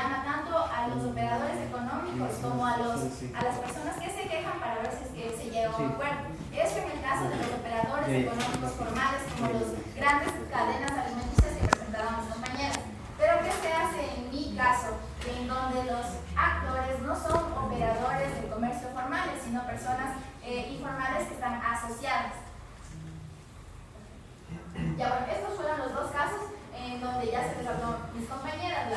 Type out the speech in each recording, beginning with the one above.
llama tanto a los operadores económicos como a las personas que se quejan para ver si es que se llega a un acuerdo. Esto en el caso de los operadores económicos formales, como las grandes cadenas alimenticias que presentaban mis compañeras. Pero ¿qué se hace en mi caso? En donde los actores no son operadores del comercio formales, sino personas informales que están asociadas. Ya bueno, estos fueron los dos casos en donde ya se les habló mis compañeras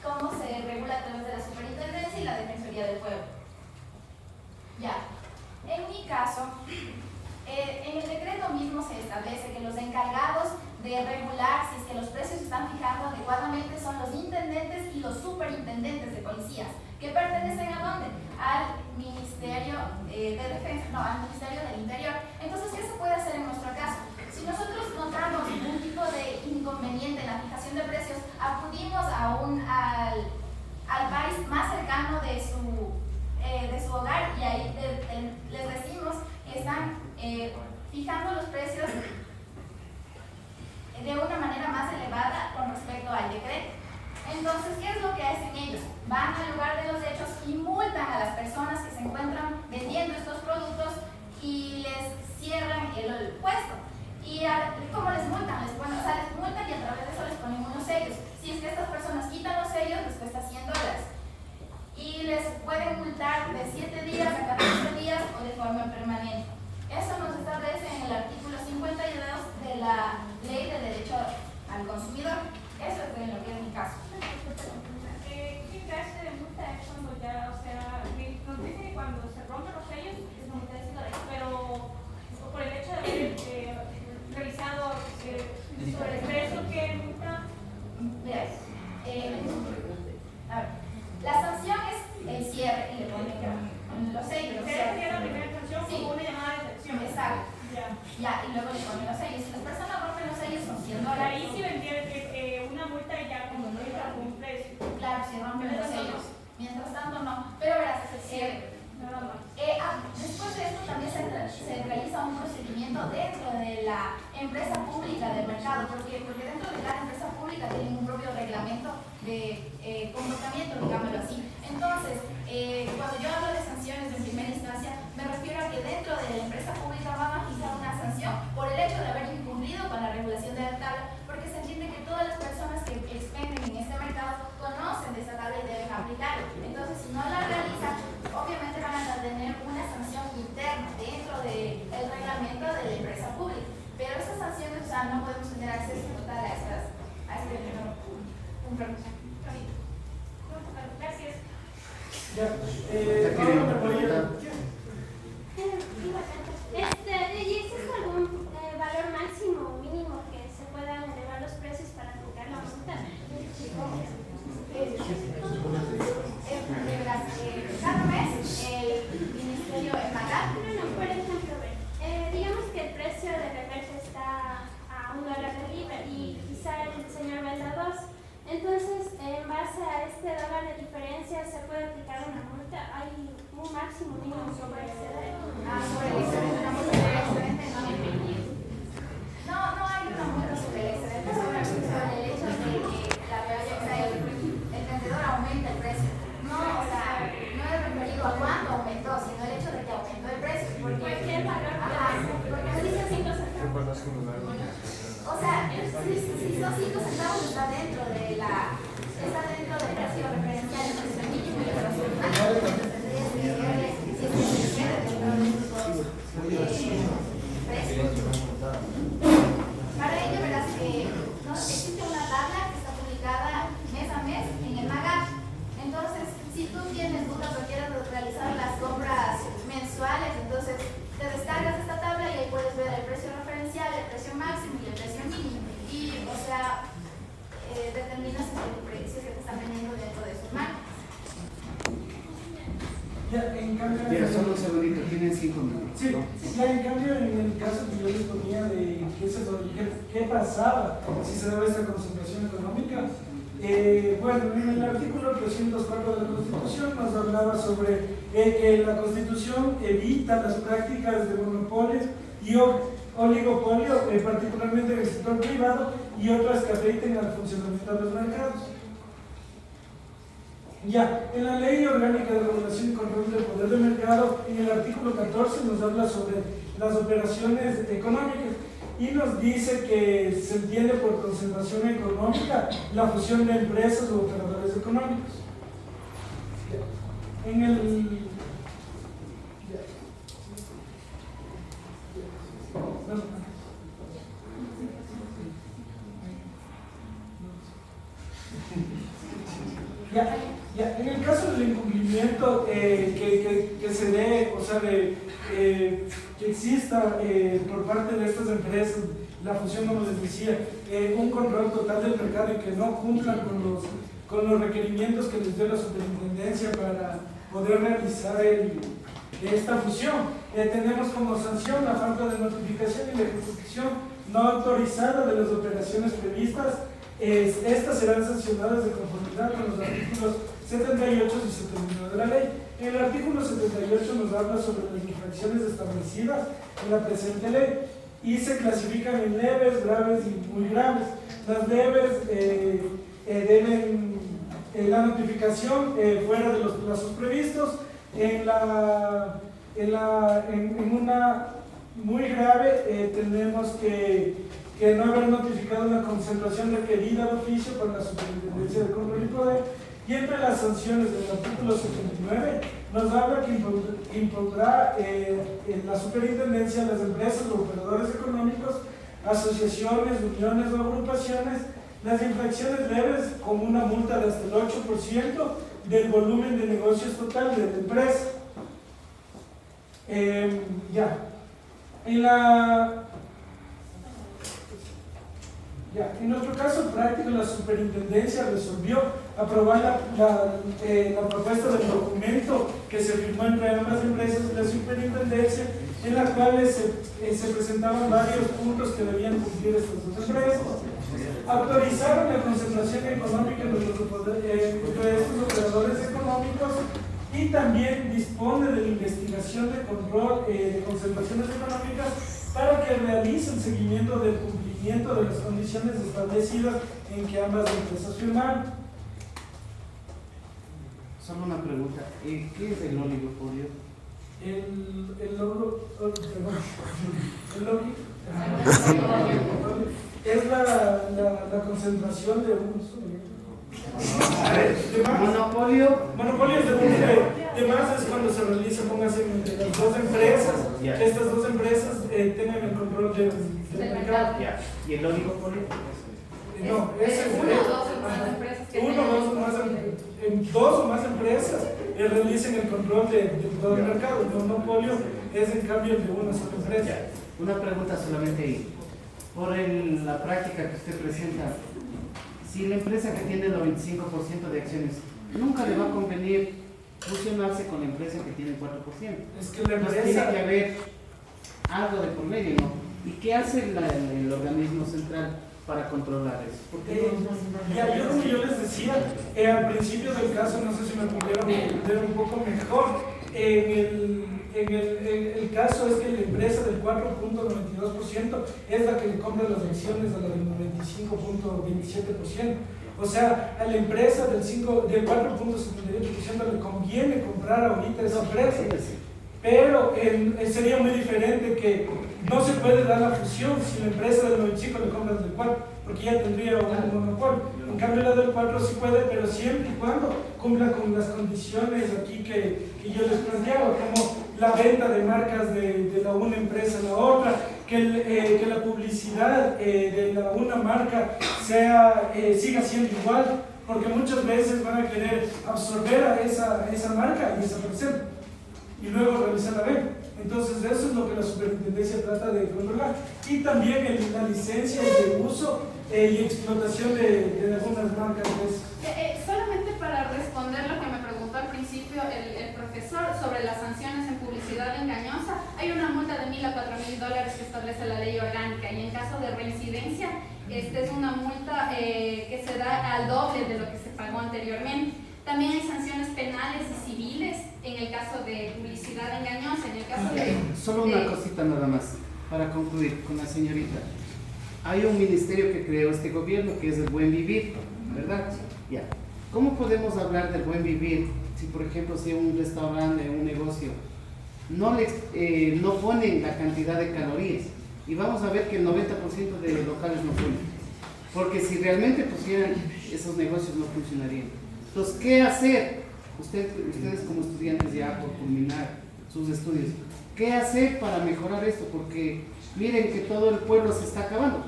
cómo se regula a través de la superintendencia y la defensoría del pueblo. Ya, en mi caso, en el decreto mismo se establece que los encargados de regular si es que los precios se están fijando adecuadamente son los intendentes y los superintendentes de policías, que pertenecen a dónde? Al Ministerio de Defensa, no, al Ministerio del Interior. Entonces, ¿qué se puede hacer en nuestro caso? Si nosotros notamos un tipo de inconveniente en la fijación de precios, acudimos al país más cercano de su hogar y ahí les decimos que están fijando los precios de una manera más elevada con respecto al decreto. Entonces, ¿qué es lo que hacen ellos? Van al lugar de los hechos y multan a las personas que se encuentran vendiendo estos productos y les cierran el puesto. ¿Y cómo les multan? Les multan y a través de eso les ponen unos sellos. Si es que estas personas quitan los sellos, les cuesta $100. Y les pueden multar de 7 días a 14 días o de forma permanente. Eso nos establece en el artículo 52 de la Ley de Derecho al Consumidor. Eso es de lo que es mi caso. ¿Qué clase de multa es cuando ya, o sea, nos dice que cuando se rompen los sellos es una multa de $100, pero por el hecho de haber revisado sobre el precio que multa? A ver, la sanción es el cierre y le ponen los sellos. Sería la primera sanción como una llamada de atención. Exacto. Ya, y luego le ponen los sellos. Si las personas rompen los sellos son $100. Ahí sí vendría una multa ya cuando no entra algún precio. Claro, si rompen los sellos. Mientras tanto no. Pero verás, es el cierre. Después de esto también se realiza un procedimiento dentro de la empresa pública del mercado, porque dentro de cada empresa pública tienen un propio reglamento de comportamiento, digámoslo así. Entonces, cuando yo hablo de sanciones en primera instancia, me refiero a que dentro de la empresa pública van a fijar una sanción por el hecho de haber incumplido con la regulación de la tabla, porque se entiende que todas las personas que expenden en este mercado conocen de esa tabla y deben aplicarla. Entonces, si no la realizan, obviamente van a tener una sanción interna dentro del reglamento de la empresa pública. Pero esas sanciones, o sea, no podemos tener acceso total a este punto. Gracias. Ya, Pablo, ¿me podría? ¿Y existe algún valor máximo o mínimo que se puedan elevar los precios para aplicar la multa? Cada mes el Ministerio Emagal. Por ejemplo, digamos que el precio de reversa está a $1 el libra y quizá el señor venda 2. Entonces, en base a este dólar de diferencia, ¿se puede aplicar una multa? ¿Hay un máximo mínimo sobre ese Sobre el excedente, una multa sobre el excedente no hay una multa sobre el excedente, sobre el hecho de que el vendedor aumenta el precio. No, o sea, no es referido a cuánto aumentó, sino el hecho de que aumentó el precio. ¿Qué valor? Porque me dice 5 centavos. O sea, si son 5 centavos está dentro del precio referencial, el precio mínimo y el precio máximo. Entonces tendría que verle si es que se queda dentro de estos precios. Para ello verás que existe una tabla que está publicada mes a mes en el MAGAT. Entonces, si tú tienes dudas o quieres realizar las compras mensuales, entonces te descargas esta tabla y ahí puedes ver el precio referencial, el precio máximo y el precio mínimo. Y, o sea, determinas si es que te están vendiendo dentro de sus marcas. Ya, en cambio. Mira, solo un segundito, tienen 5 minutos. Sí, ¿no? ya en cambio, en el caso que yo les ponía de qué pasaba si se daba esta concentración económica, bueno, en el artículo 304 de la Constitución nos hablaba sobre que la Constitución evita las prácticas de monopolios y oligopolio, particularmente en el sector privado, y otras que afecten al funcionamiento de los mercados. Ya, en la Ley Orgánica de Regulación y Control del Poder de Mercado, en el artículo 14 nos habla sobre las operaciones económicas y nos dice que se entiende por concentración económica la fusión de empresas o operadores económicos. En el... Ya, en el caso del incumplimiento que se dé, o sea, que exista por parte de estas empresas, la fusión, como les decía, un control total del mercado y que no cumplan con los requerimientos que les dio la superintendencia para poder realizar esta fusión. Tenemos como sanción la falta de notificación y la ejecución no autorizada de las operaciones previstas. Estas serán sancionadas de conformidad con los artículos 78 y 79 de la ley. En el artículo 78 nos habla sobre las infracciones establecidas en la presente ley y se clasifican en leves, graves y muy graves. Las leves deben la notificación fuera de los plazos previstos. En una muy grave tenemos que no haber notificado la concentración requerida de oficio por la Superintendencia de Control y Poder. Y entre las sanciones del artículo 79 nos habla que impondrá en la Superintendencia a las empresas o operadores económicos, asociaciones, uniones o agrupaciones, las infracciones leves con una multa de hasta el 8% del volumen de negocios total de la empresa. En nuestro caso práctico, la superintendencia resolvió aprobar la propuesta del documento que se firmó entre ambas empresas y la superintendencia, en la cual se presentaban varios puntos que debían cumplir estas dos empresas. Autorizaron la concentración económica entre estos operadores económicos y también dispone de la investigación de control de concentraciones económicas para que realice el seguimiento del cumplimiento de las condiciones establecidas en que ambas empresas firmaron. Solo una pregunta, ¿qué es el oligopolio? Es la concentración de un monopolio. Monopolio es de más es cuando se realiza, póngase entre las dos empresas, que estas dos empresas tengan el control del mercado. ¿Y el oligopolio? No, es dos o más empresas realicen el control de todo el mercado. El monopolio es en cambio de una sola empresa. Una pregunta solamente ahí. Por la práctica que usted presenta, si la empresa que tiene el 95% de acciones, nunca le va a convenir fusionarse con la empresa que tiene el 4%. Es que la empresa... Tiene que haber algo de por medio, ¿no? ¿Y qué hace el organismo central para controlar eso? Yo les decía, al principio del caso, no sé si me pudieron entender un poco mejor, el caso es que la empresa del 4.92% es la que le compra las acciones a la del 95.27%. O sea, a la empresa del 4.78% le conviene comprar ahorita esa empresa. Pero sería muy diferente que no se puede dar la fusión si la empresa del 95 le compra del 4, porque ya tendría un monopolio. En cambio la del 4 sí puede, pero siempre y cuando cumpla con las condiciones aquí que yo les planteaba, como la venta de marcas de la una empresa a la otra, que la publicidad de la una marca siga siendo igual, porque muchas veces van a querer absorber a esa marca y desaparecer y luego realizar la venta. Entonces eso es lo que la superintendencia trata de controlar. Y también la licencia de uso y explotación de algunas marcas. Solamente para responder lo que me preguntó al principio el profesor sobre las sanciones en publicidad engañosa, hay una multa de $1,000 a $4,000 que establece la ley orgánica, y en caso de reincidencia, esta es una multa que se da al doble de lo que se pagó anteriormente. También hay sanciones penales y civiles en el caso de publicidad engañosa. En el caso de... Solo una cosita nada más, para concluir con la señorita. Hay un ministerio que creó este gobierno que es el Buen Vivir, ¿verdad? Ya. ¿cómo podemos hablar del buen vivir si, por ejemplo, si un restaurante, un negocio, no ponen la cantidad de calorías? Y vamos a ver que el 90% de locales no ponen. Porque si realmente pusieran, esos negocios no funcionarían. Entonces, ¿qué hacer? Ustedes como estudiantes ya por culminar sus estudios, ¿qué hacer para mejorar esto? Porque miren que todo el pueblo se está acabando.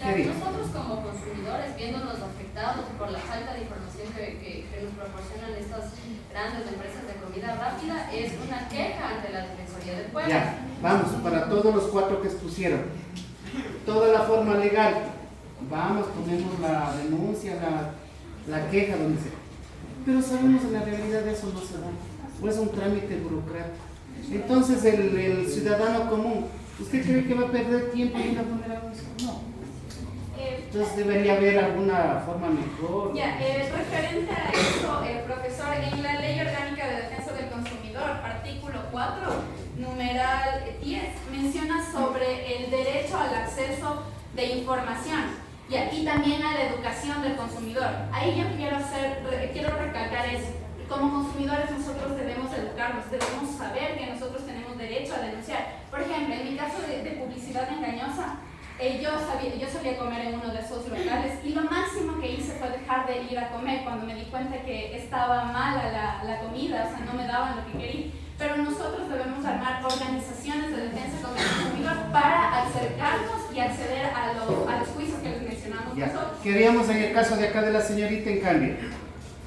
Nosotros como consumidores, viéndonos afectados por la falta de información que nos proporcionan estas grandes empresas de comida rápida, es una queja ante la Defensoría del Pueblo. Ya, vamos, para todos los 4 que expusieron, toda la forma legal, vamos, ponemos la denuncia, la queja, donde sea. Pero sabemos en la realidad de eso no se da, o es un trámite burocrático. Entonces el ciudadano común, ¿usted cree que va a perder tiempo en ir a poner algo? No. Entonces debería haber alguna forma mejor. Ya, referente a eso, profesor, en la Ley Orgánica de Defensa del Consumidor, artículo 4, numeral 10, menciona sobre el derecho al acceso de información y también a la educación del consumidor. Ahí yo quiero recalcar eso. Como consumidores nosotros debemos educarnos, debemos saber que nosotros tenemos derecho a denunciar. Por ejemplo, en mi caso de publicidad engañosa, yo solía comer en uno de esos locales y lo máximo que hice fue dejar de ir a comer cuando me di cuenta que estaba mala la comida, o sea, no me daban lo que quería. Pero nosotros debemos armar organizaciones de defensa contra el consumidor para acercarnos y acceder a los juicios que les mencionamos nosotros. Queríamos en el caso de acá de la señorita, en cambio.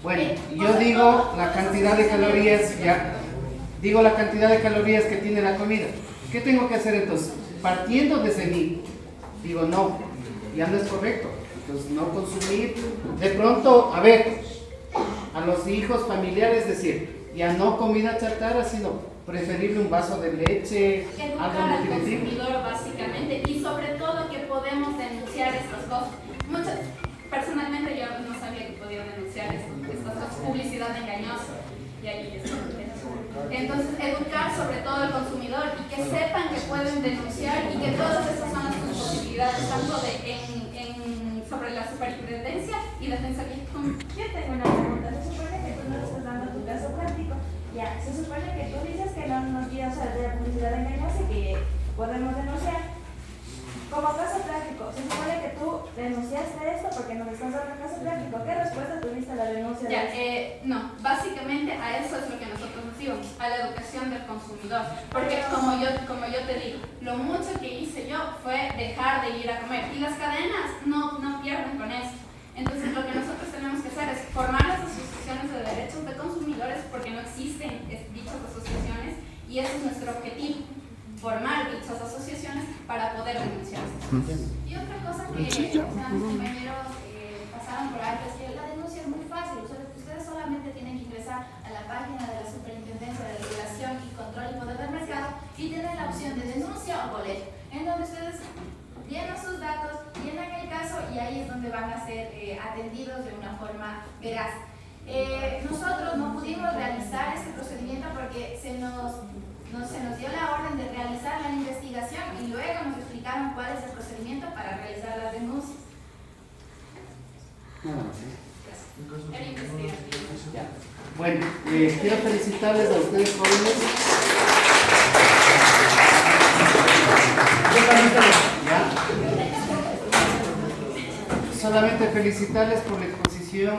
Bueno, yo digo la cantidad de calorías, digo la cantidad de calorías que tiene la comida. ¿Qué tengo que hacer entonces? Partiendo desde mí, digo no, ya no es correcto. Entonces no consumir, de pronto, a ver, a los hijos familiares decir, ya no comida chatarra, sino preferible un vaso de leche, educar algo al nutritivo. consumidor básicamente, y sobre todo que podemos denunciar estas cosas. Personalmente yo no sabía que podía denunciar estas cosas, publicidad engañosa, y ahí está. Entonces, educar sobre todo al consumidor y que sepan que pueden denunciar y que todas esas son las posibilidades, tanto sobre la superintendencia y defensoría. Yo tengo una pregunta. Se supone que tú no estás dando tu caso práctico. Ya, se supone que tú dices que no nos guías de la publicidad engañosa y que podemos denunciar. Como caso práctico, se supone que tú denunciaste esto porque nos estás dando un caso práctico. ¿Qué respuesta tuviste a la denuncia? No, básicamente a eso es lo que nosotros nos íbamos, a la educación del consumidor. Porque como yo te digo, lo mucho que hice yo fue dejar de ir a comer. Y las cadenas no pierden con eso. Entonces lo que nosotros tenemos que hacer es formar las asociaciones de derechos de consumidores porque no existen dichas asociaciones y ese es nuestro objetivo. Formar dichas asociaciones para poder denunciar. Y otra cosa que mis compañeros pasaron por alto es que la denuncia es muy fácil. Ustedes solamente tienen que ingresar a la página de la Superintendencia de Regulación y Control y Poder del Mercado y tienen la opción de denuncia o boleto, en donde ustedes llenan sus datos, llenan el caso y ahí es donde van a ser atendidos de una forma veraz. Nosotros no pudimos realizar este procedimiento porque se nos dio la orden de realizar la investigación y luego nos explicaron cuál es el procedimiento para realizar las denuncias. Era investigación. Bueno, quiero felicitarles a ustedes jóvenes. Solamente felicitarles por la exposición.